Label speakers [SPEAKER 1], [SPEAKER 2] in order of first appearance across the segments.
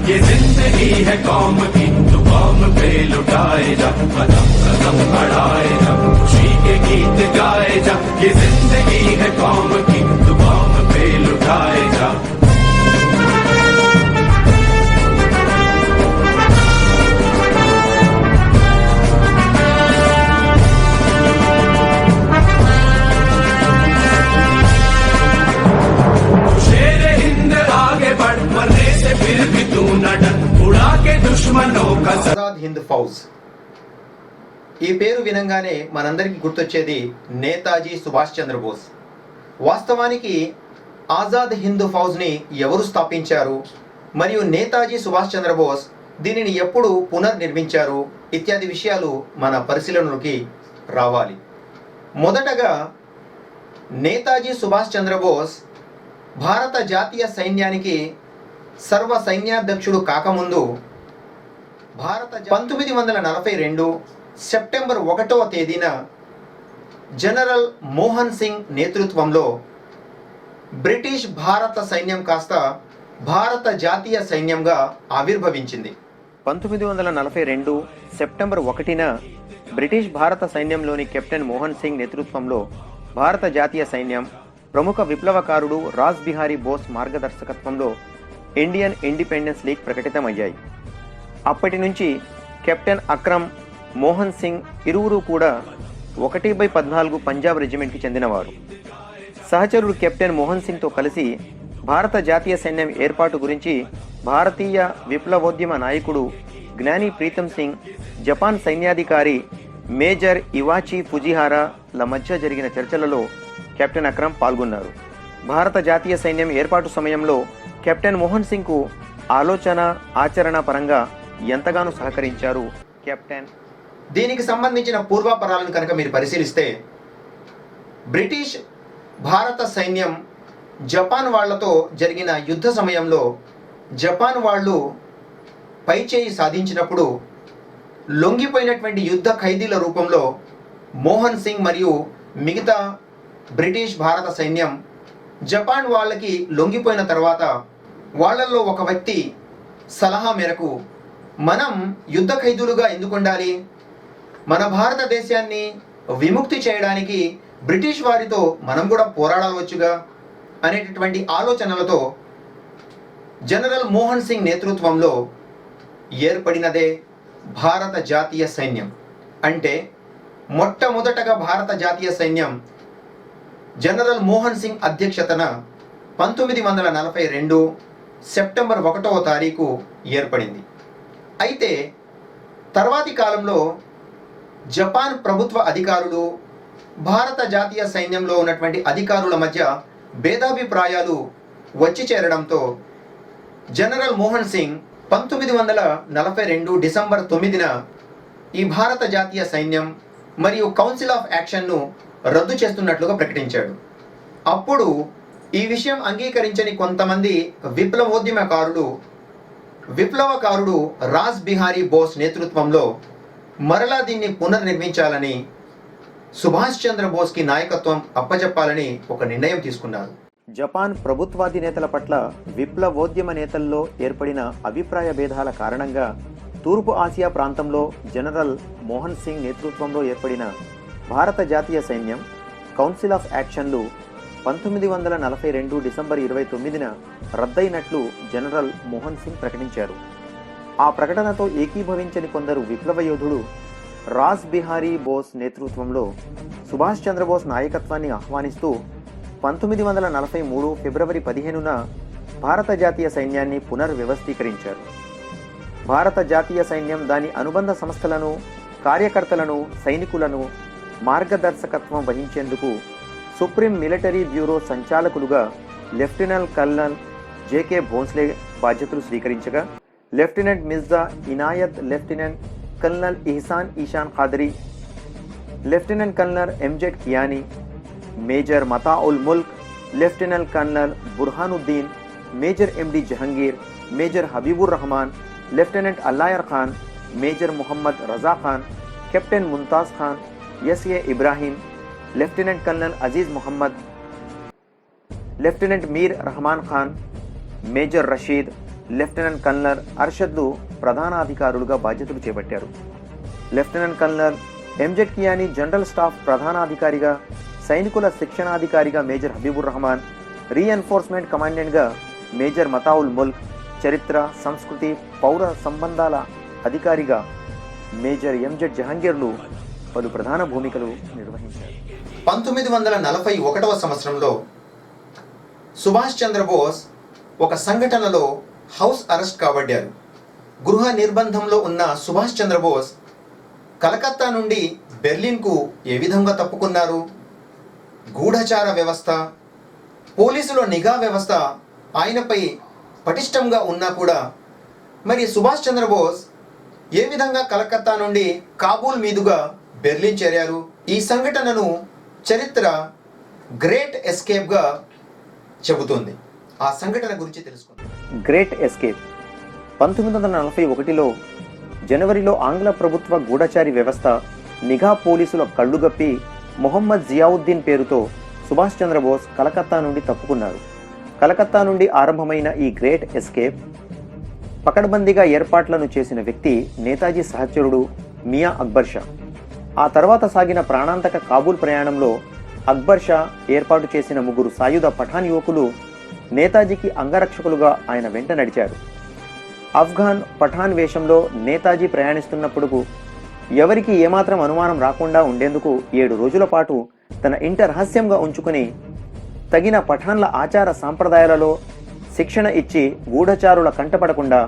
[SPEAKER 1] ये जिंदगी है कौम की, तो कौम पे लुटाए जा, कदम कदम बढ़ाए जा, खुशी के गीत गाए जा। ये जिंदगी है कौम की, तो कौम पे लुटाए जा। शेर हिंद आगे बढ़, मरने से फिर भी तू न डर, उड़ा के दुश्मनों का
[SPEAKER 2] ఆజాద్ హింద్ ఫౌజ్. ఈ పేరు వినంగానే మనందరికీ గుర్తొచ్చేది నేతాజీ సుభాష్ చంద్రబోస్. వాస్తవానికి ఆజాద్ హింద్ ఫౌజ్ని ఎవరు స్థాపించారు, మరియు నేతాజీ సుభాష్ చంద్రబోస్ దీనిని ఎప్పుడు పునర్నిర్మించారు ఇత్యాది విషయాలు మన పరిశీలనలోకి రావాలి. మొదటగా నేతాజీ సుభాష్ చంద్రబోస్ భారత జాతీయ సైన్యానికి సర్వ సైన్యాధ్యక్షుడు కాకముందు 1942 సెప్టెంబర్ 1వ తేదీన జనరల్ మోహన్ సింగ్ నేతృత్వంలో బ్రిటిష్ భారత సైన్యం కాస్త భారత జాతీయ సైన్యంగా ఆవిర్భవించింది. 1942 సెప్టెంబర్ 1న బ్రిటిష్ భారత సైన్యంలోని కెప్టెన్ మోహన్ సింగ్ నేతృత్వంలో భారత జాతీయ సైన్యం ప్రముఖ విప్లవకారుడు రాజ్ బిహారీ బోస్ మార్గదర్శకత్వంలో ఇండియన్ ఇండిపెండెన్స్ లీగ్ ప్రకటితమయ్యాయి. అప్పటి నుంచి కెప్టెన్ అక్రమ్, మోహన్ సింగ్ ఇరువురు కూడా 1/14 పంజాబ్ రెజిమెంట్కి చెందినవారు. సహచరుడు కెప్టెన్ మోహన్ సింగ్తో కలిసి భారత జాతీయ సైన్యం ఏర్పాటు గురించి భారతీయ విప్లవోద్యమ నాయకుడు జ్ఞాని ప్రీతం సింగ్, జపాన్ సైన్యాధికారి మేజర్ ఇవాచి ఫుజిహారాల మధ్య జరిగిన చర్చలలో కెప్టెన్ అక్రమ్ పాల్గొన్నారు. భారత జాతీయ సైన్యం ఏర్పాటు సమయంలో కెప్టెన్ మోహన్ సింగ్కు ఆలోచన, ఆచరణ పరంగా ఎంతగానో సహకరించారు కెప్టెన్. దీనికి సంబంధించిన పూర్వాపరాలను కనుక మీరు పరిశీలిస్తే, బ్రిటిష్ భారత సైన్యం జపాన్ వాళ్లతో జరిగిన యుద్ధ సమయంలో జపాన్ వాళ్ళు పైచేయి సాధించినప్పుడు లొంగిపోయినటువంటి యుద్ధ ఖైదీల రూపంలో మోహన్ సింగ్ మరియు మిగతా బ్రిటిష్ భారత సైన్యం జపాన్ వాళ్ళకి లొంగిపోయిన తర్వాత వాళ్ళల్లో ఒక వ్యక్తి సలహా మేరకు మనం యుద్ధ ఖైదీలుగా ఎందుకు ఉండాలి, మన భారతదేశాన్ని విముక్తి చేయడానికి బ్రిటిష్ వారితో మనం కూడా పోరాడవచ్చుగా అనేటటువంటి ఆలోచనలతో జనరల్ మోహన్ సింగ్ నేతృత్వంలో ఏర్పడినదే భారత జాతీయ సైన్యం. అంటే మొట్టమొదటగా భారత జాతీయ సైన్యం జనరల్ మోహన్ సింగ్ అధ్యక్షతన 1942 సెప్టెంబర్ 1వ తారీఖు ఏర్పడింది. అయితే తర్వాతి కాలంలో జపాన్ ప్రభుత్వ అధికారులు భారత జాతీయ సైన్యంలో ఉన్నటువంటి అధికారుల మధ్య భేదాభిప్రాయాలు వచ్చి చేరడంతో జనరల్ మోహన్ సింగ్ 1942 డిసెంబర్ 9న ఈ భారత జాతీయ సైన్యం మరియు కౌన్సిల్ ఆఫ్ యాక్షన్ను రద్దు చేస్తున్నట్లుగా ప్రకటించాడు. అప్పుడు ఈ విషయం అంగీకరించని కొంతమంది విప్లవకారుడు రాజ్ బిహారీ బోస్ నేతృత్వంలో మరలా దీన్ని పునర్నిర్మించాలని సుభాష్ చంద్రబోస్కి నాయకత్వం అప్పచెప్పాలని ఒక నిర్ణయం తీసుకున్నారు. జపాన్ ప్రభుత్వాధినేతల పట్ల విప్లవోద్యమ నేతల్లో ఏర్పడిన అభిప్రాయ భేదాల కారణంగా తూర్పు ఆసియా ప్రాంతంలో జనరల్ మోహన్ సింగ్ నేతృత్వంలో ఏర్పడిన భారత జాతీయ సైన్యం కౌన్సిల్ ఆఫ్ యాక్షన్లు 1942 డిసెంబర్ 29న రద్దయినట్లు జనరల్ మోహన్ సింగ్ ప్రకటించారు. ఆ ప్రకటనతో ఏకీభవించని కొందరు విప్లవ యోధుడు రాజ్ బిహారీ బోస్ నేతృత్వంలో సుభాష్ చంద్రబోస్ నాయకత్వాన్ని ఆహ్వానిస్తూ 1943 ఫిబ్రవరి 15న భారత జాతీయ సైన్యాన్ని పునర్వ్యవస్థీకరించారు. భారత జాతీయ సైన్యం దాని అనుబంధ సంస్థలను, కార్యకర్తలను, సైనికులను మార్గదర్శకత్వం వహించేందుకు సుప్రీం మిలిటరీ బ్యూరో సంచాలకులుగా లెఫ్టినెంట్ కల్నల్ జేకే భోన్స్లే బాధ్యతలు స్వీకరించగా, lieutenant Mirza Inayat, lieutenant colonel Ihsan Ishan Qadri, lieutenant colonel M Z Kiani, major Mataul Mulk, lieutenant colonel Burhanuddin, major M D Jahangir, major Habibur Rahman, lieutenant Allayar Khan, major Mohammad Raza Khan, captain Mumtaz Khan, S A Ibrahim, lieutenant colonel Aziz Mohammad, lieutenant Mir Rahman Khan, major Rashid, lieutenant colonel అర్షద్లు ప్రధానాధికారులుగా బాధ్యతలు చేపట్టారు. Lieutenant colonel M Z Kiani general staff ప్రధానాధికారిగా, సైనికుల శిక్షణాధికారిగా మేజర్ హబీబుర్ రహమాన్, రీఎన్ఫోర్స్మెంట్ కమాండెంట్గా మేజర్ మతావుల్ ముల్క్, చరిత్ర, సంస్కృతి, పౌర సంబంధాల అధికారిగా మేజర్ ఎంజెడ్ జహాంగీర్లు పలు ప్రధాన భూమికలు నిర్వహించారు. 1941వ సంవత్సరంలో సుభాష్ చంద్రబోస్ ఒక సంఘటనలో హౌస్ అరెస్ట్ కాబడ్డారు. గృహ నిర్బంధంలో ఉన్న సుభాష్ చంద్రబోస్ కలకత్తా నుండి బెర్లిన్కు ఏ విధంగా తప్పుకున్నారు? గూఢచార వ్యవస్థ, పోలీసుల నిఘా వ్యవస్థ ఆయనపై పటిష్టంగా ఉన్నా కూడా మరి సుభాష్ చంద్రబోస్ ఏ విధంగా కలకత్తా నుండి కాబూల్ మీదుగా బెర్లిన్ చేరారు? ఈ సంఘటనను చరిత్ర గ్రేట్ ఎస్కేప్గా చెబుతోంది. ఆ సంఘటన గురించి తెలుసుకుందాం. గ్రేట్ ఎస్కేప్ 1941లో జనవరిలో ఆంగ్ల ప్రభుత్వ గూఢచారి వ్యవస్థ నిఘా పోలీసుల కళ్ళుగప్పి మొహమ్మద్ జియావుద్దీన్ పేరుతో సుభాష్ చంద్రబోస్ కలకత్తా నుండి తప్పుకున్నారు. కలకత్తా నుండి ఆరంభమైన ఈ గ్రేట్ ఎస్కేప్ పకడ్బందీగా ఏర్పాట్లను చేసిన వ్యక్తి నేతాజీ సహచరుడు మియా అక్బర్ షా. ఆ తర్వాత సాగిన ప్రాణాంతక కాబూల్ ప్రయాణంలో అక్బర్ షా ఏర్పాటు చేసిన 3 సాయుధ పఠాన్ యువకులు నేతాజీకి అంగరక్షకులుగా ఆయన వెంట నడిచారు. ఆఫ్ఘాన్ పఠాన్ వేషంలో నేతాజీ ప్రయాణిస్తున్నప్పుడు ఎవరికి ఏమాత్రం అనుమానం రాకుండా ఉండేందుకు 7 రోజుల పాటు తన ఇంట రహస్యంగా ఉంచుకుని తగిన పఠాన్ల ఆచార సాంప్రదాయాలలో శిక్షణ ఇచ్చి గూఢచారుల కంటపడకుండా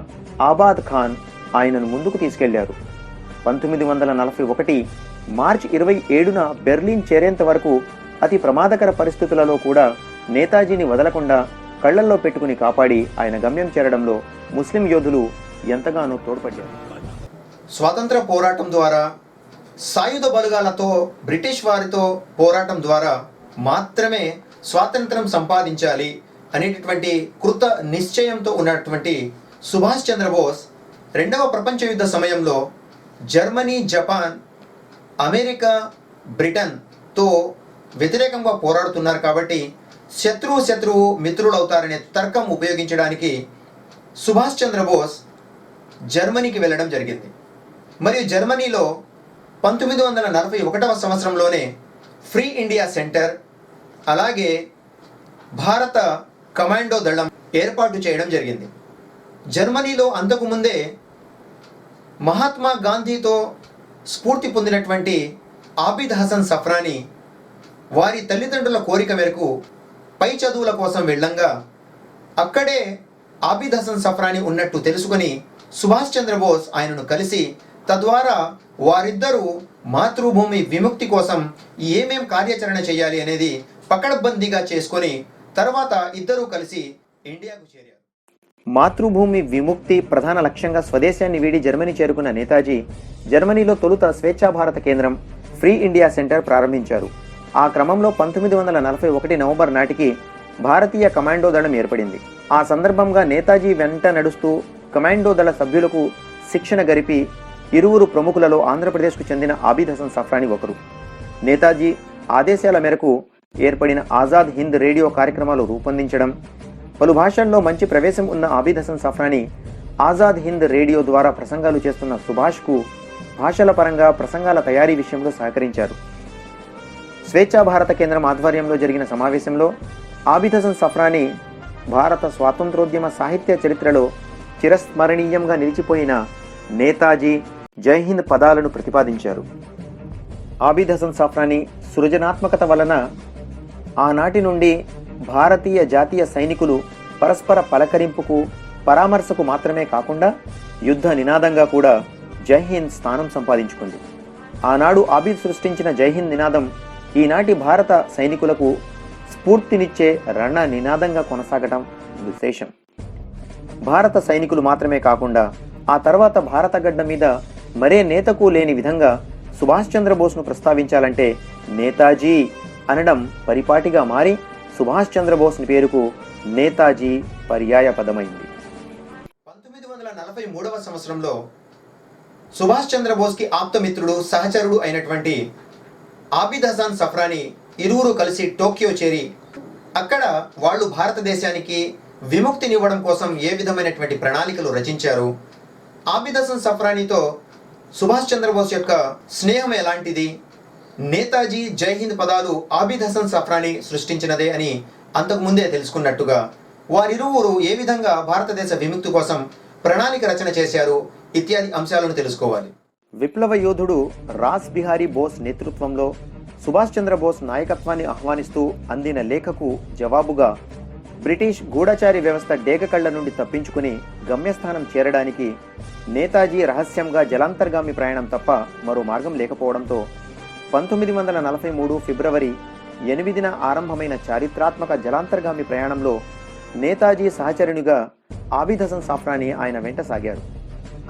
[SPEAKER 2] ఆబాద్ ఖాన్ ఆయనను ముందుకు తీసుకెళ్లారు. 1941 మార్చి 27న బెర్లిన్ చేరేంత వరకు అతి ప్రమాదకర పరిస్థితులలో కూడా నేతాజీని వదలకుండా కళ్లల్లో పెట్టుకుని కాపాడి ఆయన గమ్యం చేరడంలో ముస్లిం యోధులు ఎంతగానో తోడ్పడ్డారు. స్వాతంత్ర పోరాటం ద్వారా, సాయుధ బలగాలతో బ్రిటిష్ వారితో పోరాటం ద్వారా మాత్రమే స్వాతంత్రం సంపాదించాలి అనేటటువంటి కృత నిశ్చయంతో ఉన్నటువంటి సుభాష్ చంద్రబోస్ 2వ ప్రపంచ యుద్ధ సమయంలో జర్మనీ, జపాన్, అమెరికా, బ్రిటన్తో వ్యతిరేకంగా పోరాడుతున్నారు కాబట్టి శత్రువు మిత్రులవుతారనే తర్కం ఉపయోగించడానికి సుభాష్ చంద్రబోస్ జర్మనీకి వెళ్ళడం జరిగింది. మరియు జర్మనీలో 1941వ సంవత్సరంలోనే ఫ్రీ ఇండియా సెంటర్, అలాగే భారత కమాండో దళం ఏర్పాటు చేయడం జరిగింది. జర్మనీలో అంతకుముందే మహాత్మా గాంధీతో స్ఫూర్తి పొందినటువంటి ఆబిద్ హసన్ సఫ్రాని వారి తల్లిదండ్రుల కోరిక మేరకు పై చదువుల కోసం వెళ్ళంగా అక్కడే ఆబిద్ హసన్ సఫ్రాని ఉన్నట్టు తెలుసుకుని సుభాష్ చంద్రబోస్ ఆయనను కలిసి తద్వారా వారిద్దరూ మాతృభూమి విముక్తి కోసం ఏమేం కార్యాచరణ చేయాలి అనేది పకడ్బందీగా చేసుకొని తర్వాత ఇద్దరూ కలిసి ఇండియాకు చేరారు. మాతృభూమి విముక్తి ప్రధాన లక్ష్యంగా స్వదేశాన్ని వీడి జర్మనీ చేరుకున్న నేతాజీ జర్మనీలో తొలుత స్వేచ్ఛా భారత కేంద్రం ఫ్రీ ఇండియా సెంటర్ ప్రారంభించారు. ఆ క్రమంలో 1941 నవంబర్ నాటికి భారతీయ కమాండో దళం ఏర్పడింది. ఆ సందర్భంగా నేతాజీ వెంట నడుస్తూ కమాండో దళ సభ్యులకు శిక్షణ గరిపి ఇరువురు ప్రముఖులలో ఆంధ్రప్రదేశ్కు చెందిన ఆబిద్ హసన్ సఫ్రాని ఒకరు. నేతాజీ ఆదేశాల మేరకు ఏర్పడిన ఆజాద్ హింద్ రేడియో కార్యక్రమాలు రూపొందించడం, పలు భాషల్లో మంచి ప్రవేశం ఉన్న ఆబిద్ హసన్ సఫ్రాని ఆజాద్ హింద్ రేడియో ద్వారా ప్రసంగాలు చేస్తున్న సుభాష్కు భాషల పరంగా ప్రసంగాల తయారీ విషయంలో సహకరించారు. స్వేచ్ఛా భారత కేంద్రం ఆధ్వర్యంలో జరిగిన సమావేశంలో ఆబిద్ హసన్ సఫ్రాని భారత స్వాతంత్రోద్యమ సాహిత్య చరిత్రలో చిరస్మరణీయంగా నిలిచిపోయిన నేతాజీ జై హింద్ పదాలను ప్రతిపాదించారు. ఆబిద్ హసన్ సఫ్రాని సృజనాత్మకత వలన ఆనాటి నుండి భారతీయ జాతీయ సైనికులు పరస్పర పలకరింపుకు, పరామర్శకు మాత్రమే కాకుండా యుద్ధ నినాదంగా కూడా జై హింద్ స్థానం సంపాదించుకుంది. ఆనాడు ఆబిద్ సృష్టించిన జై హింద్ నినాదం ఈనాటి భారత సైనికులకు స్ఫూర్తినిచ్చే రణ నినాదంగా కొనసాగటం విశేషం. భారత సైనికులు మాత్రమే కాకుండా ఆ తర్వాత భారత గడ్డ మీద మరే నేతకు లేని విధంగా సుభాష్ చంద్రబోస్ను ప్రస్తావించాలంటే నేతాజీ అనడం పరిపాటిగా మారి సుభాష్ చంద్రబోస్ని పేరుకు నేతాజీ పర్యాయ పదమైంది. 1943వ సంవత్సరంలో సుభాష్ చంద్రబోస్కి ఆప్తమిత్రుడు సహచరుడు అయినటువంటి ఆబిద్ హసన్ సఫ్రానీ ఇరువురు కలిసి టోక్యో చేరి అక్కడ వాళ్ళు భారతదేశానికి విముక్తినివ్వడం కోసం ఏ విధమైనటువంటి ప్రణాళికలు రచించారు, ఆబిద్ హసన్ సఫ్రానీతో సుభాష్ చంద్రబోస్ యొక్క స్నేహం ఎలాంటిది, నేతాజీ జై హింద్ పదాలు ఆబిద్ హసన్ సఫ్రానీ సృష్టించినదే అని అంతకుముందే తెలుసుకున్నట్టుగా వారిరువురు ఏ విధంగా భారతదేశ విముక్తి కోసం ప్రణాళిక రచన చేశారు ఇత్యాది అంశాలను తెలుసుకోవాలి. విప్లవ యోధుడు రాస్ బిహారీ బోస్ నేతృత్వంలో సుభాష్ చంద్రబోస్ నాయకత్వాన్ని ఆహ్వానిస్తూ అందిన లేఖకు జవాబుగా బ్రిటిష్ గూఢచారి వ్యవస్థ డేగకళ్ల నుండి తప్పించుకుని గమ్యస్థానం చేరడానికి నేతాజీ రహస్యంగా జలాంతర్గామి ప్రయాణం తప్ప మరో మార్గం లేకపోవడంతో 1943 ఫిబ్రవరి 8న ఆరంభమైన చారిత్రాత్మక జలాంతర్గామి ప్రయాణంలో నేతాజీ సహచరునిగా ఆబిద్ హసన్ సఫ్రానీ ఆయన వెంట సాగారు.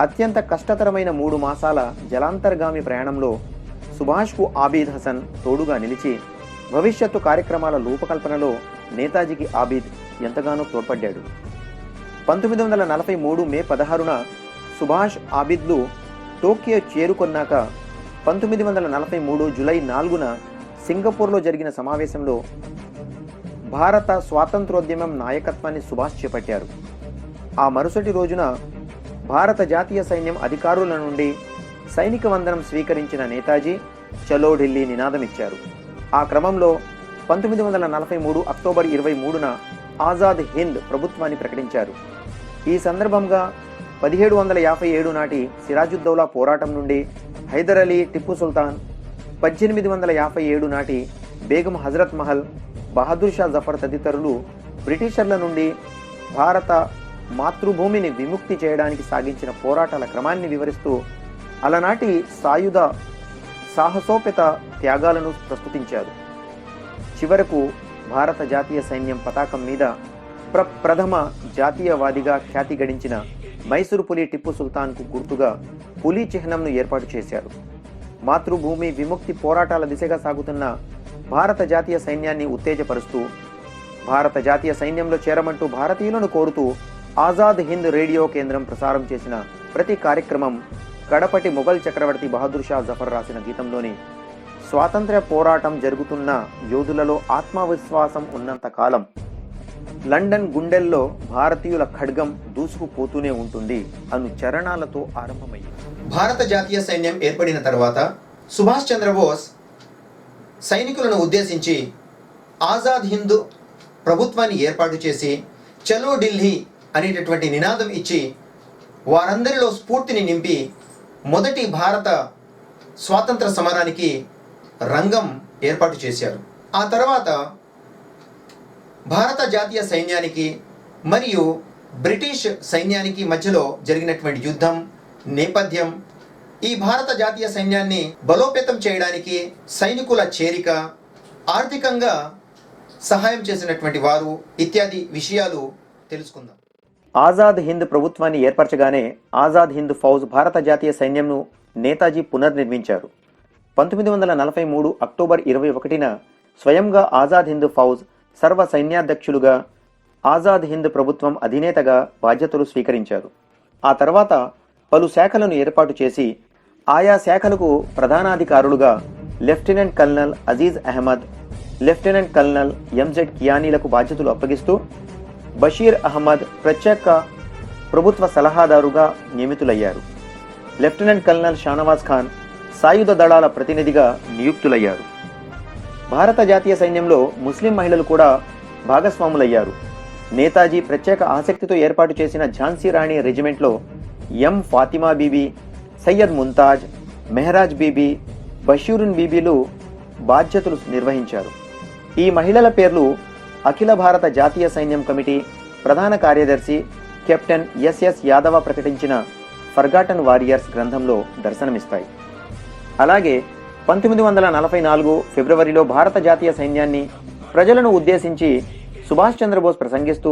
[SPEAKER 2] అత్యంత కష్టతరమైన 3 మాసాల జలాంతర్గామి ప్రయాణంలో సుభాష్కు ఆబిద్ హసన్ తోడుగా నిలిచి భవిష్యత్తు కార్యక్రమాల రూపకల్పనలో నేతాజీకి ఆబిద్ ఎంతగానో తోడ్పడ్డాడు. 1943 మే 16న సుభాష్ ఆబిద్లు టోక్యో చేరుకొన్నాక 1943 జూలై 4న సింగపూర్లో జరిగిన సమావేశంలో భారత స్వాతంత్రోద్యమం నాయకత్వాన్ని సుభాష్ చేపట్టారు. ఆ మరుసటి రోజున భారత జాతీయ సైన్యం అధికారుల నుండి సైనిక వందనం స్వీకరించిన నేతాజీ చలో ఢిల్లీ నినాదమిచ్చారు. ఆ క్రమంలో 1943 అక్టోబర్ 23న ఆజాద్ హింద్ ప్రభుత్వాన్ని ప్రకటించారు. ఈ సందర్భంగా 1757 నాటి సిరాజుద్దౌలా పోరాటం నుండి హైదర్ అలీ, టిప్పు సుల్తాన్, 1857 నాటి బేగం హజరత్ మహల్, బహదూర్ షా జఫర్ తదితరులు బ్రిటిషర్ల నుండి భారత మాతృభూమిని విముక్తి చేయడానికి సాగించిన పోరాటాల క్రమాన్ని వివరిస్తూ అలనాటి సాయుధ సాహసోపేత త్యాగాలను ప్రస్తుతించారు. చివరకు భారత జాతీయ సైన్యం పతాకం మీద ప్రథమ జాతీయవాదిగా ఖ్యాతి గడించిన మైసూరు పులి టిప్పు సుల్తాన్కు గుర్తుగా పులి చిహ్నంను ఏర్పాటు చేశారు. మాతృభూమి విముక్తి పోరాటాల దిశగా సాగుతున్న భారత జాతీయ సైన్యాన్ని ఉత్తేజపరుస్తూ భారత జాతీయ సైన్యంలో చేరమంటూ భారతీయులను కోరుతూ ఆజాద్ హింద్ రేడియో కేంద్రం ప్రసారం చేసిన ప్రతి కార్యక్రమం కడపటి మొఘల్ చక్రవర్తి బహదూర్ షా జఫర్ రాసిన గీతంలోని స్వాతంత్ర్య పోరాటం జరుగుతున్న యోధులలో ఆత్మవిశ్వాసం ఉన్నంత కాలం లండన్ గుండెల్లో భారతీయుల ఖడ్గం దూసుకుపోతూనే ఉంటుంది అను చరణాలతో ఆరంభమయ్యింది. భారత జాతీయ సైన్యం ఏర్పడిన తర్వాత సుభాష్ చంద్రబోస్ సైనికులను ఉద్దేశించి ఆజాద్ హింద్ ప్రభుత్వాన్ని ఏర్పాటు చేసి చలో ఢిల్లీ అనేటటువంటి నినాదం ఇచ్చి వారందరిలో స్ఫూర్తిని నింపి మొదటి భారత స్వాతంత్ర సమరానికి రంగం ఏర్పాటు చేశారు. ఆ తర్వాత భారత జాతీయ సైన్యానికి మరియు బ్రిటిష్ సైన్యానికి మధ్యలో జరిగినటువంటి యుద్ధం నేపథ్యం, ఈ భారత జాతీయ సైన్యాన్ని బలోపేతం చేయడానికి సైనికుల చేరిక, ఆర్థికంగా సహాయం చేసినటువంటి వారు ఇత్యాది విషయాలు తెలుసుకుందాం. ఆజాద్ హింద్ ప్రభుత్వాన్ని ఏర్పరచగానే ఆజాద్ హింద్ ఫౌజ్ భారత జాతీయ సైన్యంను నేతాజీ పునర్నిర్మించారు. 1943 అక్టోబర్ 21న స్వయంగా ఆజాద్ హింద్ ఫౌజ్ సర్వ సైన్యాధ్యక్షులుగా, ఆజాద్ హింద్ ప్రభుత్వం అధినేతగా బాధ్యతలు స్వీకరించారు. ఆ తర్వాత పలు శాఖలను ఏర్పాటు చేసి ఆయా శాఖలకు ప్రధానాధికారులుగా lieutenant colonel Aziz Ahmad, lieutenant colonel M Z కియానీలకు బాధ్యతలు అప్పగిస్తూ బషీర్ అహ్మద్ ప్రత్యేక ప్రభుత్వ సలహాదారుగా నియమితులయ్యారు. లెఫ్టినెంట్ కల్నల్ షానవాజ్ ఖాన్ సాయుధ దళాల ప్రతినిధిగా నియుక్తులయ్యారు. భారత జాతీయ సైన్యంలో ముస్లిం మహిళలు కూడా భాగస్వాములయ్యారు. నేతాజీ ప్రత్యేక ఆసక్తితో ఏర్పాటు చేసిన ఝాన్సీ రాణి రెజిమెంట్లో ఎం ఫాతిమా బీబీ, సయ్యద్ ముంతాజ్, మెహరాజ్ బీబీ, బషీరున్ బీబీలు బాధ్యతలు నిర్వహించారు. ఈ మహిళల పేర్లు అఖిల భారత జాతీయ సైన్యం కమిటీ ప్రధాన కార్యదర్శి కెప్టెన్ ఎస్ఎస్ యాదవ ప్రకటించిన ఫర్గాటన్ వారియర్స్ గ్రంథంలో దర్శనమిస్తాయి. అలాగే 1944 ఫిబ్రవరిలో భారత జాతీయ సైన్యాన్ని ప్రజలను ఉద్దేశించి సుభాష్ చంద్రబోస్ ప్రసంగిస్తూ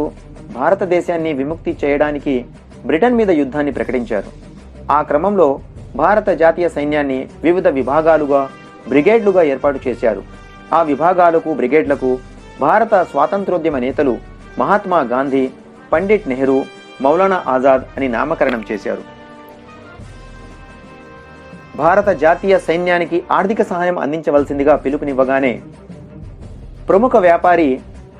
[SPEAKER 2] భారతదేశాన్ని విముక్తి చేయడానికి బ్రిటన్ మీద యుద్ధాన్ని ప్రకటించారు. ఆ క్రమంలో
[SPEAKER 3] భారత జాతీయ సైన్యాన్ని వివిధ విభాగాలుగా, బ్రిగేడ్లుగా ఏర్పాటు చేశారు. ఆ విభాగాలకు, బ్రిగేడ్లకు భారత స్వాతంత్రోద్యమ నేతలు మహాత్మా గాంధీ, పండిట్ నెహ్రూ, మౌలానా ఆజాద్ అని నామకరణం చేశారు. భారత జాతీయ సైన్యానికి ఆర్థిక సహాయం అందించవలసిందిగా పిలుపునివ్వగానే ప్రముఖ వ్యాపారి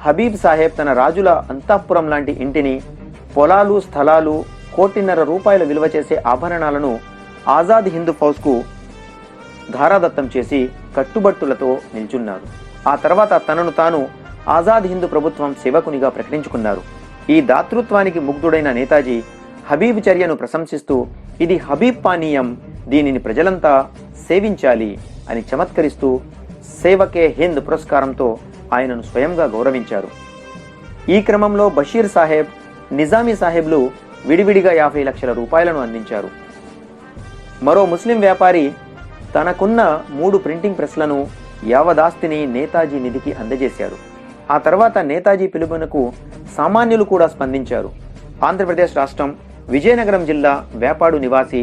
[SPEAKER 3] హబీబ్ సాహెబ్ తన రాజుల అంతఃపురం లాంటి ఇంటిని, పొలాలు, స్థలాలు, ₹1,50,00,000 విలువ చేసే ఆభరణాలను ఆజాద్ హింద్ ఫౌజ్కు ధారాదత్తం చేసి కట్టుబట్టులతో నిల్చున్నారు. ఆ తర్వాత తనను తాను ఆజాద్ హింద్ ప్రభుత్వం సేవకునిగా ప్రకటించుకున్నారు. ఈ దాతృత్వానికి ముగ్ధుడైన నేతాజీ హబీబ్ చర్యను ప్రశంసిస్తూ, ఇది హబీబ్ పానీయం, దీనిని ప్రజలంతా సేవించాలి అని చమత్కరిస్తూ సేవకే హింద్ పురస్కారంతో ఆయనను స్వయంగా గౌరవించారు. ఈ క్రమంలో బషీర్ సాహెబ్, నిజామీ సాహెబ్లు విడివిడిగా ₹50,00,000 అందించారు. మరో ముస్లిం వ్యాపారి తనకున్న 3 ప్రింటింగ్ ప్రెస్లను, యావదాస్తిని నేతాజీ నిధికి అందజేశారు. ఆ తర్వాత నేతాజీ పిలుపునకు సామాన్యులు కూడా స్పందించారు. ఆంధ్రప్రదేశ్ రాష్ట్రం విజయనగరం జిల్లా వేపాడు నివాసి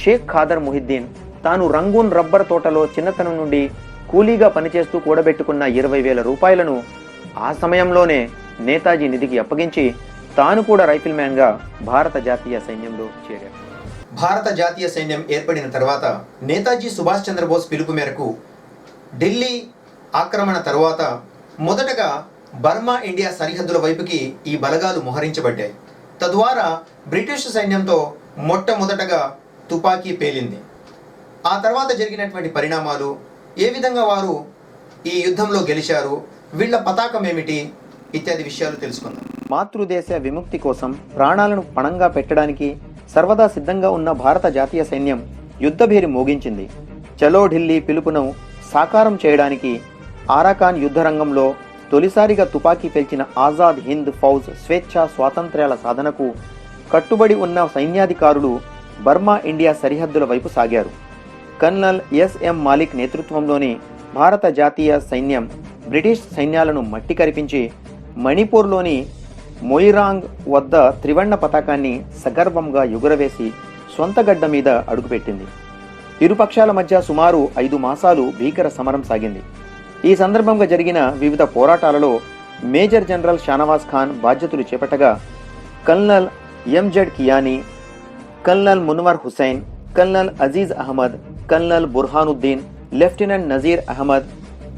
[SPEAKER 3] షేక్ ఖాదర్ ముహిద్దీన్ తాను రంగూన్ రబ్బర్ తోటలో చిన్నతనం నుండి కూలీగా పనిచేస్తూ కూడబెట్టుకున్న ₹20,000 ఆ సమయంలోనే నేతాజీ నిధికి అప్పగించి తాను కూడా రైఫిల్ మ్యాన్గా భారత జాతీయ సైన్యంలో చేరారు.
[SPEAKER 2] భారత జాతీయ సైన్యం ఏర్పడిన తర్వాత నేతాజీ సుభాష్ చంద్రబోస్ పిలుపు మేరకు ఢిల్లీ ఆక్రమణ తరువాత మొదటగా బర్మా ఇండియా సరిహద్దుల వైపుకి ఈ బలగాలు మోహరించబడ్డాయి. తద్వారా బ్రిటిష్ సైన్యంతో మొట్టమొదటగా తుపాకీ పేలింది. ఆ తర్వాత జరిగినటువంటి పరిణామాలు, ఏ విధంగా వారు ఈ యుద్ధంలో గెలిచారు, వీళ్ళ పతాకం ఏమిటి ఇత్యాది విషయాలు తెలుసుకుందాం.
[SPEAKER 3] మాతృదేశ విముక్తి కోసం ప్రాణాలను పణంగా పెట్టడానికి సర్వదా సిద్ధంగా ఉన్న భారత జాతీయ సైన్యం యుద్ధభేరి మోగించింది. చలో ఢిల్లీ పిలుపును సాకారం చేయడానికి ఆరాకాన్ యుద్ధరంగంలో తొలిసారిగా తుపాకీ పేల్చిన ఆజాద్ హింద్ ఫౌజ్ స్వేచ్ఛ స్వాతంత్ర్యాల సాధనకు కట్టుబడి ఉన్న సైన్యాధికారులు బర్మా ఇండియా సరిహద్దుల వైపు సాగారు. కర్నల్ ఎస్ఎం మాలిక్ నేతృత్వంలోని భారత జాతీయ సైన్యం బ్రిటిష్ సైన్యాలను మట్టి కరిపించి మణిపూర్లోని మొయిరాంగ్ వద్ద త్రివర్ణ పతాకాన్ని సగర్వంగా ఎగురవేసి స్వంత గడ్డ మీద అడుగుపెట్టింది. ఇరుపక్షాల మధ్య సుమారు 5 మాసాలు భీకర సమరం సాగింది. ఈ సందర్భంగా జరిగిన వివిధ పోరాటాలలో మేజర్ జనరల్ షానవాజ్ ఖాన్ బాధ్యతలు చేపట్టగా colonel M Z Kiani, colonel Munwar Hussain, colonel Aziz Ahmad, colonel Burhanuddin, lieutenant Nazir Ahmad,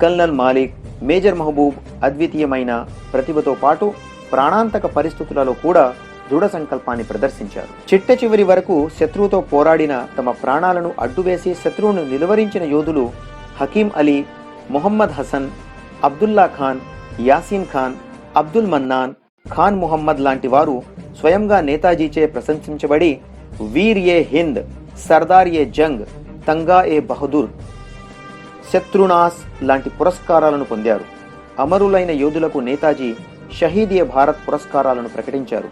[SPEAKER 3] colonel Malik, major Mahboob అద్వితీయమైన ప్రతిభతో పాటు ప్రాణాంతక పరిస్థితులలో కూడా దృఢ సంకల్పాన్ని ప్రదర్శించారు. చిట్ట చివరి వరకు శత్రువుతో పోరాడిన, తమ ప్రాణాలను అడ్డువేసి శత్రువును నిలువరించిన యోధులు హకీం అలీ, మొహమ్మద్ హసన్, అబ్దుల్లా ఖాన్, యాసీన్ ఖాన్, అబ్దుల్ మన్నాన్, ఖాన్ ముహమ్మద్ లాంటి వారు స్వయంగా నేతాజీచే ప్రశంసించబడి వీర్ ఏ హింద్, సర్దార్ ఏ జంగ్, తంగా ఏ బహదూర్, శత్రునాస్ లాంటి పురస్కారాలను పొందారు. అమరులైన యోధులకు నేతాజీ షహీద్ ఏ భారత్ పురస్కారాలను ప్రకటించారు.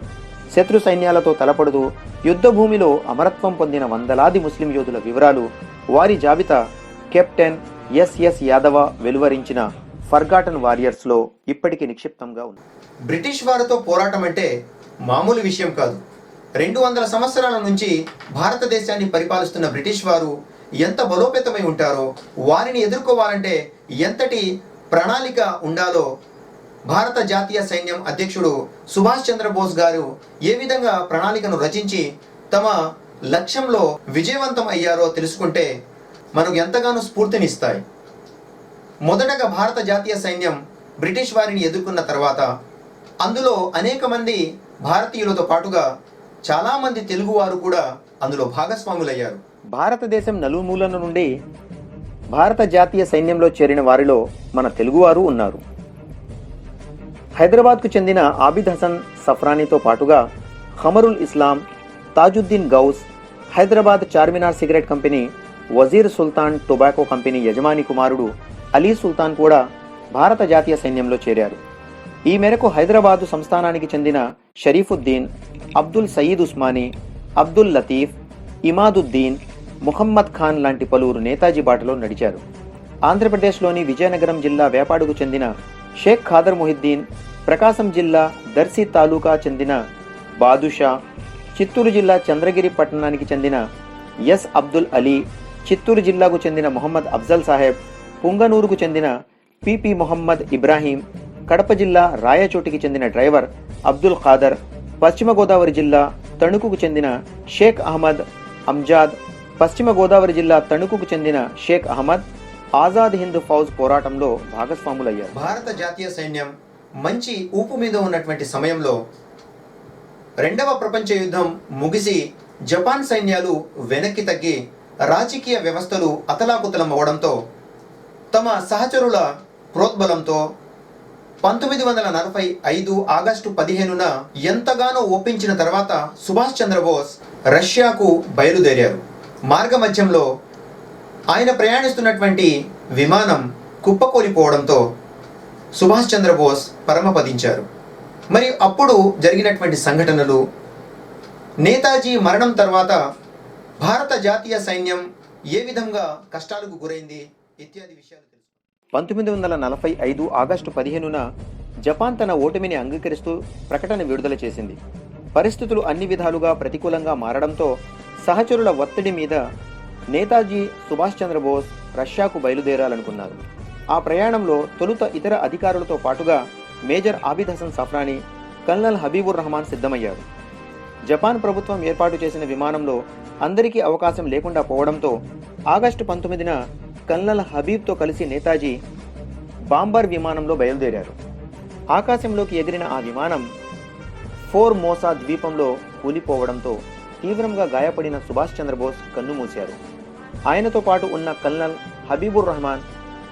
[SPEAKER 3] శత్రు సైన్యాలతో తలపడుతూ యుద్ధభూమిలో అమరత్వం పొందిన వందలాది ముస్లిం యోధుల వివరాలు, వారి జాబితా కెప్టెన్ ఎస్ఎస్ యాదవ వెలువరించిన ఫర్గాటన్ వారియర్స్లో ఇప్పటికీ నిక్షిప్తంగా ఉంది.
[SPEAKER 2] బ్రిటిష్ వారితో పోరాటం అంటే మామూలు విషయం కాదు. 200 సంవత్సరాల నుంచి భారతదేశాన్ని పరిపాలిస్తున్న బ్రిటిష్ వారు ఎంత బలోపేతమై ఉంటారో, వారిని ఎదుర్కోవాలంటే ఎంతటి ప్రణాళిక ఉండాలో భారత జాతీయ సైన్యం అధ్యక్షుడు సుభాష్ చంద్రబోస్ గారు ఏ విధంగా ప్రణాళికను రచించి తమ లక్ష్యంలో విజయవంతం అయ్యారో తెలుసుకుంటే మనకు ఎంతగానో స్ఫూర్తినిస్తాయి. మొదటగా భారత జాతీయ సైన్యం బ్రిటిష్ వారిని ఎదుర్కొన్న తర్వాత అందులో అనేక మంది భారతీయులతో పాటుగా చాలామంది తెలుగువారు కూడా అందులో భాగస్వాములయ్యారు.
[SPEAKER 3] భారతదేశం నలుమూలల నుండి భారత జాతీయ సైన్యంలో చేరిన వారిలో మన తెలుగువారు ఉన్నారు. హైదరాబాద్కు చెందిన ఆబిద్ హసన్ సఫ్రానీతో పాటుగా ఖమరుల్ ఇస్లాం, తాజుద్దీన్ గౌస్, హైదరాబాద్ చార్మినార్ సిగరెట్ కంపెనీ, వజీర్ సుల్తాన్ టొబాకో కంపెనీ యజమాని కుమారుడు అలీ సుల్తాన్ కూడా భారత జాతీయ సైన్యంలో చేరారు. ఈ మేరకు హైదరాబాదు సంస్థానానికి చెందిన షరీఫుద్దీన్, అబ్దుల్ సయీద్ ఉస్మానీ, అబ్దుల్ లతీఫ్, ఇమాదుద్దీన్, ముహమ్మద్ ఖాన్ లాంటి పలువురు నేతాజీ బాటలో నడిచారు. ఆంధ్రప్రదేశ్లోని విజయనగరం జిల్లా వేపాడుకు చెందిన షేక్ ఖాదర్ ముహిద్దీన్, ప్రకాశం జిల్లా దర్శి తాలూకా చెందిన బాదుషా, చిత్తూరు జిల్లా చంద్రగిరి పట్టణానికి చెందిన ఎస్ అబ్దుల్ అలీ, చిత్తూరు జిల్లాకు చెందిన మొహమ్మద్ అఫ్జల్ సాహెబ్, పుంగనూరుకు చెందిన పిపి మొహమ్మద్ ఇబ్రాహీం, కడప జిల్లా రాయచోటికి చెందిన డ్రైవర్ అబ్దుల్ ఖాదర్, పశ్చిమ గోదావరి జిల్లా తణుకుకు చెందిన షేక్ అహ్మద్ అంజాద్, పశ్చిమ గోదావరి జిల్లా తణుకుకు చెందిన షేక్ అహ్మద్ ఆజాద్ హింద్ ఫౌజ్ పోరాటంలో భాగస్వాములయ్యారు.
[SPEAKER 2] భారత జాతీయ సైన్యం మంచి ఊపు మీద ఉన్నటువంటి సమయంలో రెండవ ప్రపంచ యుద్ధం ముగిసి జపాన్ సైన్యాలు వెనక్కి తగ్గి రాజకీయ వ్యవస్థలు అతలాకుతలం అవ్వడంతో తమ సహచరుల ప్రోద్బలంతో 1945 ఆగస్టు 15న ఎంతగానో ఒప్పించిన తర్వాత సుభాష్ చంద్రబోస్ రష్యాకు బయలుదేరారు. మార్గమధ్యంలో ఆయన ప్రయాణిస్తున్నటువంటి విమానం కుప్పకూలిపోవడంతో సుభాష్ చంద్రబోస్ పరమపదించారు. మరి అప్పుడు జరిగినటువంటి సంఘటనలు, నేతాజీ మరణం తర్వాత భారత జాతీయ సైన్యం ఏ విధంగా కష్టాలకు గురైంది ఇత్యాది విషయాలు తెలుసు.
[SPEAKER 3] 1945 ఆగస్టు 15న జపాన్ తన ఓటమిని అంగీకరిస్తూ ప్రకటన విడుదల చేసింది. పరిస్థితులు అన్ని విధాలుగా ప్రతికూలంగా మారడంతో సహచరుల ఒత్తిడి మీద నేతాజీ సుభాష్ చంద్రబోస్ రష్యాకు బయలుదేరాలనుకున్నారు. ఆ ప్రయాణంలో తొలుత ఇతర అధికారులతో పాటుగా మేజర్ ఆబిద్ హసన్ సఫ్రానీ, కల్నల్ హబీబుర్ రహమాన్ సిద్ధమయ్యారు. జపాన్ ప్రభుత్వం ఏర్పాటు చేసిన విమానంలో అందరికీ అవకాశం లేకుండా పోవడంతో ఆగస్టు 19న కల్నల్ హబీబ్తో కలిసి నేతాజీ బాంబర్ విమానంలో బయలుదేరారు. ఆకాశంలోకి ఎగిరిన ఆ విమానం ఫోర్మోసా ద్వీపంలో కూలిపోవడంతో తీవ్రంగా గాయపడిన సుభాష్ చంద్రబోస్ కన్నుమూశారు. ఆయనతో పాటు ఉన్న కల్నల్ హబీబుర్ రహమాన్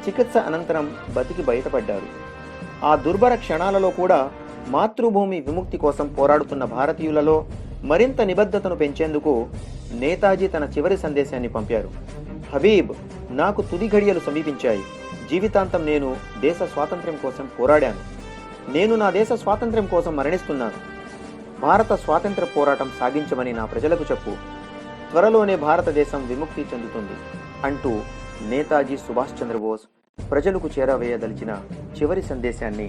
[SPEAKER 3] చికిత్స అనంతరం బతికి బయటపడ్డారు. ఆ దుర్భర క్షణాలలో కూడా మాతృభూమి విముక్తి కోసం పోరాడుతున్న భారతీయులలో మరింత నిబద్ధతను పెంచేందుకు నేతాజీ తన చివరి సందేశాన్ని పంపారు. హబీబ్, నాకు తుది ఘడియలు సమీపించాయి. జీవితాంతం నేను దేశ స్వాతంత్ర్యం కోసం పోరాడాను. నేను నా దేశ స్వాతంత్ర్యం కోసం మరణిస్తున్నాను. భారత స్వాతంత్ర్య పోరాటం సాగించమని నా ప్రజలకు చెప్పు. త్వరలోనే భారతదేశం విముక్తి చెందుతుంది అంటూ నేతాజీ సుభాష్ చంద్రబోస్ ప్రజలకు చేరవేయదలిచిన చివరి సందేశాన్ని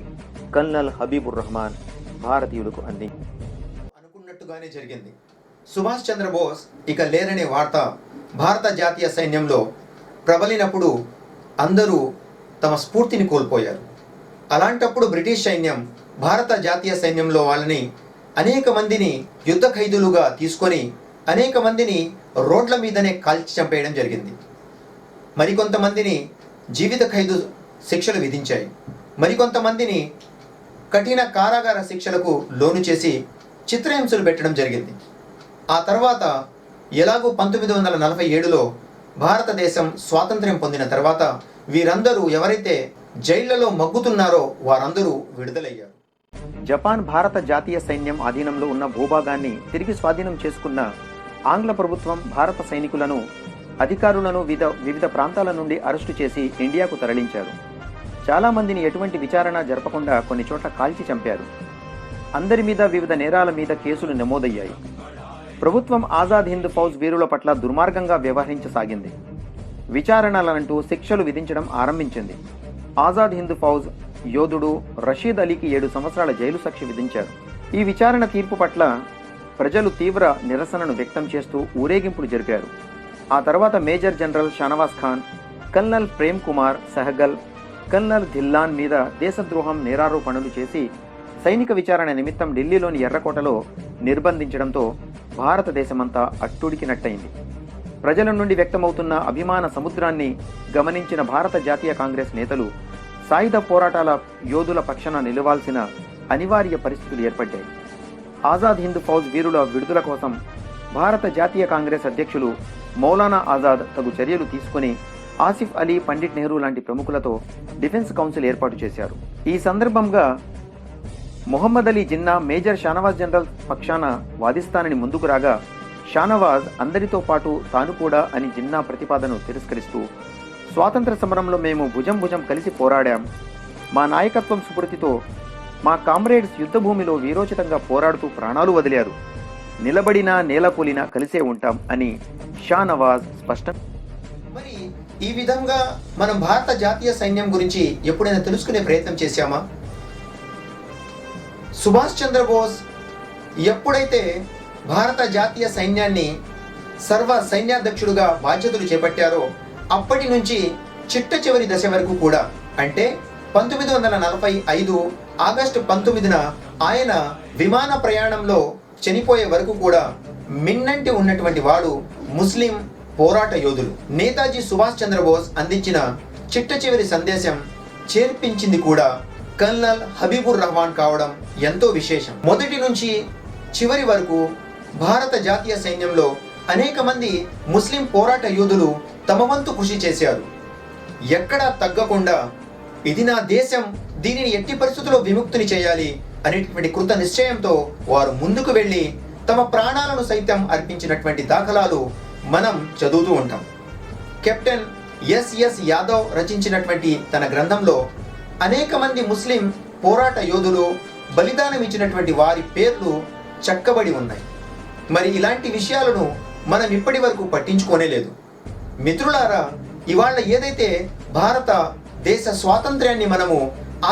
[SPEAKER 3] కల్నల్ హబీబుర్ రహమాన్ భారతీయులకు
[SPEAKER 2] అనుకున్నట్టుగానే జరిగింది. సుభాష్ చంద్రబోస్ ఇక లేరనే వార్త భారత జాతీయ సైన్యంలో ప్రబలినప్పుడు అందరూ తమ స్ఫూర్తిని కోల్పోయారు. అలాంటప్పుడు బ్రిటిష్ సైన్యం భారత జాతీయ సైన్యంలో వాళ్ళని అనేక మందిని యుద్ధ ఖైదీలుగా తీసుకొని అనేక మందిని రోడ్ల మీదనే కాల్చి చంపేయడం జరిగింది. మరికొంతమందిని జీవిత ఖైదు శిక్షలు విధించాయి. మరికొంతమందిని కఠిన కారాగార శిక్షలకు లోను చేసి చిత్రహింసలు పెట్టడం జరిగింది. ఆ తర్వాత ఎలాగూ 1947లో భారతదేశం స్వాతంత్ర్యం పొందిన తర్వాత వీరందరూ ఎవరైతే జైళ్లలో మగ్గుతున్నారో వారందరూ విడుదలయ్యారు.
[SPEAKER 3] జపాన్ భారత జాతీయ సైన్యం ఆధీనంలో ఉన్న భూభాగాన్ని తిరిగి స్వాధీనం చేసుకున్న ఆంగ్ల ప్రభుత్వం భారత సైనికులను, అధికారులను వివిధ ప్రాంతాల నుండి అరెస్టు చేసి ఇండియాకు తరలించారు. చాలామందిని ఎటువంటి విచారణ జరపకుండా కొన్ని చోట్ల కాల్చి చంపారు. అందరి మీద వివిధ నేరాల మీద కేసులు నమోదయ్యాయి. ప్రభుత్వం ఆజాద్ హింద్ ఫౌజ్ వీరుల పట్ల దుర్మార్గంగా వ్యవహరించసాగింది. విచారణలంటూ శిక్షలు విధించడం ఆరంభించింది. ఆజాద్ హింద్ ఫౌజ్ యోధుడు రషీద్ అలీకి 7 సంవత్సరాల జైలు శిక్ష విధించారు. ఈ విచారణ తీర్పు పట్ల ప్రజలు తీవ్ర నిరసనను వ్యక్తం చేస్తూ ఊరేగింపులు జరిపారు. ఆ తర్వాత major general Shahnawaz Khan, colonel Prem Kumar Sehgal, colonel Dhillon మీద దేశద్రోహం నేరారోపణలు చేసి సైనిక విచారణ నిమిత్తం ఢిల్లీలోని ఎర్రకోటలో నిర్బంధించడంతో భారతదేశమంతా అట్టుడికినట్టయింది. ప్రజల నుండి వ్యక్తమవుతున్న అభిమాన సముద్రాన్ని గమనించిన భారత జాతీయ కాంగ్రెస్ నేతలు సాయుధ పోరాటాల యోధుల పక్షాన నిలవాల్సిన అనివార్య పరిస్థితులు ఏర్పడ్డాయి. ఆజాద్ హింద్ ఫౌజ్ వీరుల విడుదల కోసం భారత జాతీయ కాంగ్రెస్ అధ్యక్షులు మౌలానా ఆజాద్ తగు చర్యలు తీసుకుని ఆసిఫ్ అలీ, పండిట్ నెహ్రూ లాంటి ప్రముఖులతో డిఫెన్స్ కౌన్సిల్ ఏర్పాటు చేశారు. ఈ సందర్భంగా మొహమ్మద్ అలీ జిన్నా మేజర్ షానవాజ్ జనరల్ పక్షాన వాదిస్తానని ముందుకు రాగా షానవాజ్ అందరితో పాటు తాను కూడా అని జిన్నా ప్రతిపాదనను తిరస్కరిస్తూ, స్వాతంత్ర సమరంలో మేము భుజం భుజం కలిసి పోరాడాం. మా నాయకత్వం స్ఫూర్తితో మా కామ్రేడ్స్ యుద్ధభూమిలో వీరోచితంగా పోరాడుతూ ప్రాణాలు వదిలారు. నిలబడినా నేలకూలినా కలిసే ఉంటాం అని షానవాజ్ స్పష్టం.
[SPEAKER 2] మరి ఈ విధంగా మనం భారత జాతీయ సైన్యం గురించి ఎప్పుడైనా తెలుసుకునే ప్రయత్నం చేశామా? సుభాష్ చంద్రబోస్ ఎప్పుడైతే భారత జాతీయ సైన్యాన్ని సర్వ సైన్యాధ్యక్షుడుగా బాధ్యతలు చేపట్టారో అప్పటి నుంచి చిట్ట చివరి దశ వరకు కూడా, అంటే 1945 ఆగస్టు 19న ఆయన విమాన ప్రయాణంలో చనిపోయే వరకు కూడా మిన్నంటి ఉన్నటువంటి వాడు ముస్లిం పోరాట యోధులు. నేతాజీ సుభాష్ చంద్రబోస్ అందించిన చిట్ట చివరి సందేశం చేర్పించింది కూడా కల్నల్ హబీబుర్ రహమాన్ కావడం ఎంతో విశేషం. మొదటి నుంచి చివరి వరకు భారత జాతీయ సైన్యంలో అనేక మంది ముస్లిం పోరాట యోధులు తమ వంతు కృషి చేశారు. ఎక్కడా తగ్గకుండా ఇది నా దేశం, దీనిని ఎట్టి పరిస్థితుల్లో విముక్తిని చేయాలి అనేటువంటి కృత నిశ్చయంతో వారు ముందుకు వెళ్ళి తమ ప్రాణాలను సైతం అర్పించినటువంటి దాఖలాలు మనం చదువుతూ ఉంటాం. కెప్టెన్ ఎస్ఎస్ యాదవ్ రచించినటువంటి తన గ్రంథంలో అనేక మంది ముస్లిం పోరాట యోధులు బలిదానం ఇచ్చినటువంటి వారి పేర్లు చక్కబడి ఉన్నాయి. మరి ఇలాంటి విషయాలను మనం ఇప్పటి వరకు పట్టించుకోనే లేదు. మిత్రులారా, ఇవాళ ఏదైతే భారత దేశ స్వాతంత్ర్యాన్ని మనము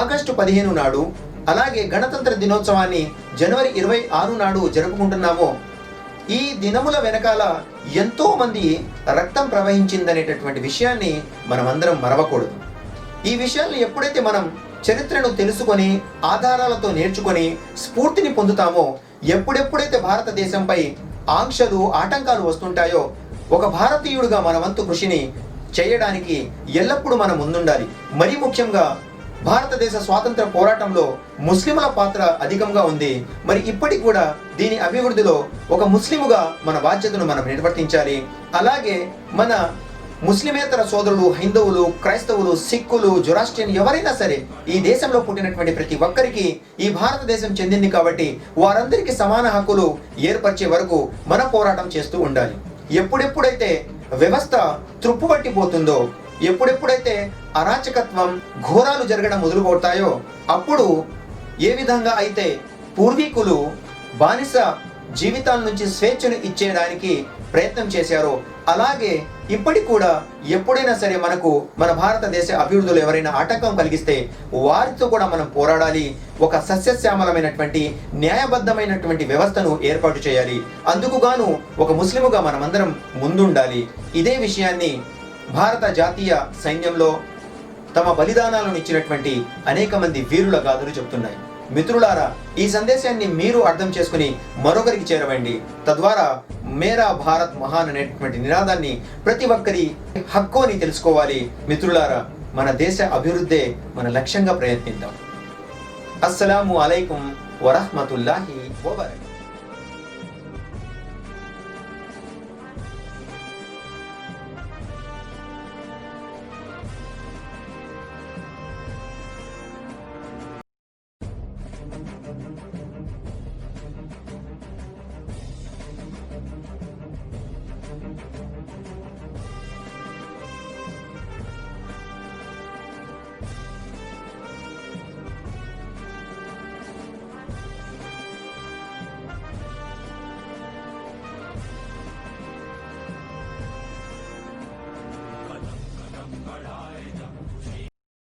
[SPEAKER 2] ఆగస్టు 15 నాడు, అలాగే గణతంత్ర దినోత్సవాన్ని జనవరి 26 నాడు జరుపుకుంటున్నామో, ఈ దినముల వెనకాల ఎంతో మంది రక్తం ప్రవహించిందనేటటువంటి విషయాన్ని మనమందరం మరవకూడదు. ఈ విషయాన్ని ఎప్పుడైతే మనం చరిత్రను తెలుసుకొని ఆధారాలతో నేర్చుకొని స్ఫూర్తిని పొందుతామో, ఎప్పుడెప్పుడైతే భారతదేశంపై ఆంక్షలు ఆటంకాలు వస్తుంటాయో, ఒక భారతీయుడిగా మన వంతు కృషిని చేయడానికి ఎల్లప్పుడూ మనం ముందుండాలి. మరీ ముఖ్యంగా భారతదేశ స్వాతంత్ర పోరాటంలో ముస్లింల పాత్ర అధికంగా ఉంది. మరి ఇప్పటికి కూడా దీని అభివృద్ధిలో ఒక ముస్లిముగా మన బాధ్యతను మనం నిర్వర్తించాలి. అలాగే మన ముస్లిమేతర సోదరులు, హైందవులు, క్రైస్తవులు, సిక్కులు, జొరాస్ట్రియన్ ఎవరైనా సరే ఈ దేశంలో పుట్టినటువంటి ప్రతి ఒక్కరికి ఈ భారతదేశం చెందింది కాబట్టి వారందరికీ సమాన హక్కులు ఏర్పరిచే వరకు మన పోరాటం చేస్తూ ఉండాలి. ఎప్పుడెప్పుడైతే వ్యవస్థ త్రుప్పుపట్టిపోతుందో, ఎప్పుడెప్పుడైతే అరాచకత్వం, ఘోరాలు జరగడం మొదలుపడతాయో, అప్పుడు ఏ విధంగా అయితే పూర్వీకులు బానిస జీవితాల నుంచి స్వేచ్ఛను ఇచ్చేయడానికి ప్రయత్నం చేశారో, అలాగే ఇప్పటికి కూడా ఎప్పుడైనా సరే మనకు మన భారతదేశ అభివృద్ధిలో ఎవరైనా ఆటంకం కలిగిస్తే వారితో కూడా మనం పోరాడాలి. ఒక సస్యశ్యామలమైనటువంటి న్యాయబద్ధమైనటువంటి వ్యవస్థను ఏర్పాటు చేయాలి. అందుకుగాను ఒక ముస్లిముగా మనమందరం ముందుండాలి. ఇదే విషయాన్ని భారత జాతీయ సైన్యంలో తమ బలిదానాలను ఇచ్చినటువంటి అనేక మంది వీరుల గాథలు చెబుతున్నాయి. మిత్రులారా, ఈ సందేశాన్ని మీరు అర్థం చేసుకుని మరొకరికి చేరవండి. తద్వారా మేరా భారత్ మహాన్ అనేటువంటి నినాదాన్ని ప్రతి ఒక్కరి హక్కు అని తెలుసుకోవాలి. మిత్రులారా, మన దేశ అభివృద్ధే మన లక్ష్యంగా ప్రయత్నిద్దాం. అస్సలాము అలైకుం వరహ్మతుల్లాహి వబరకాతుహు.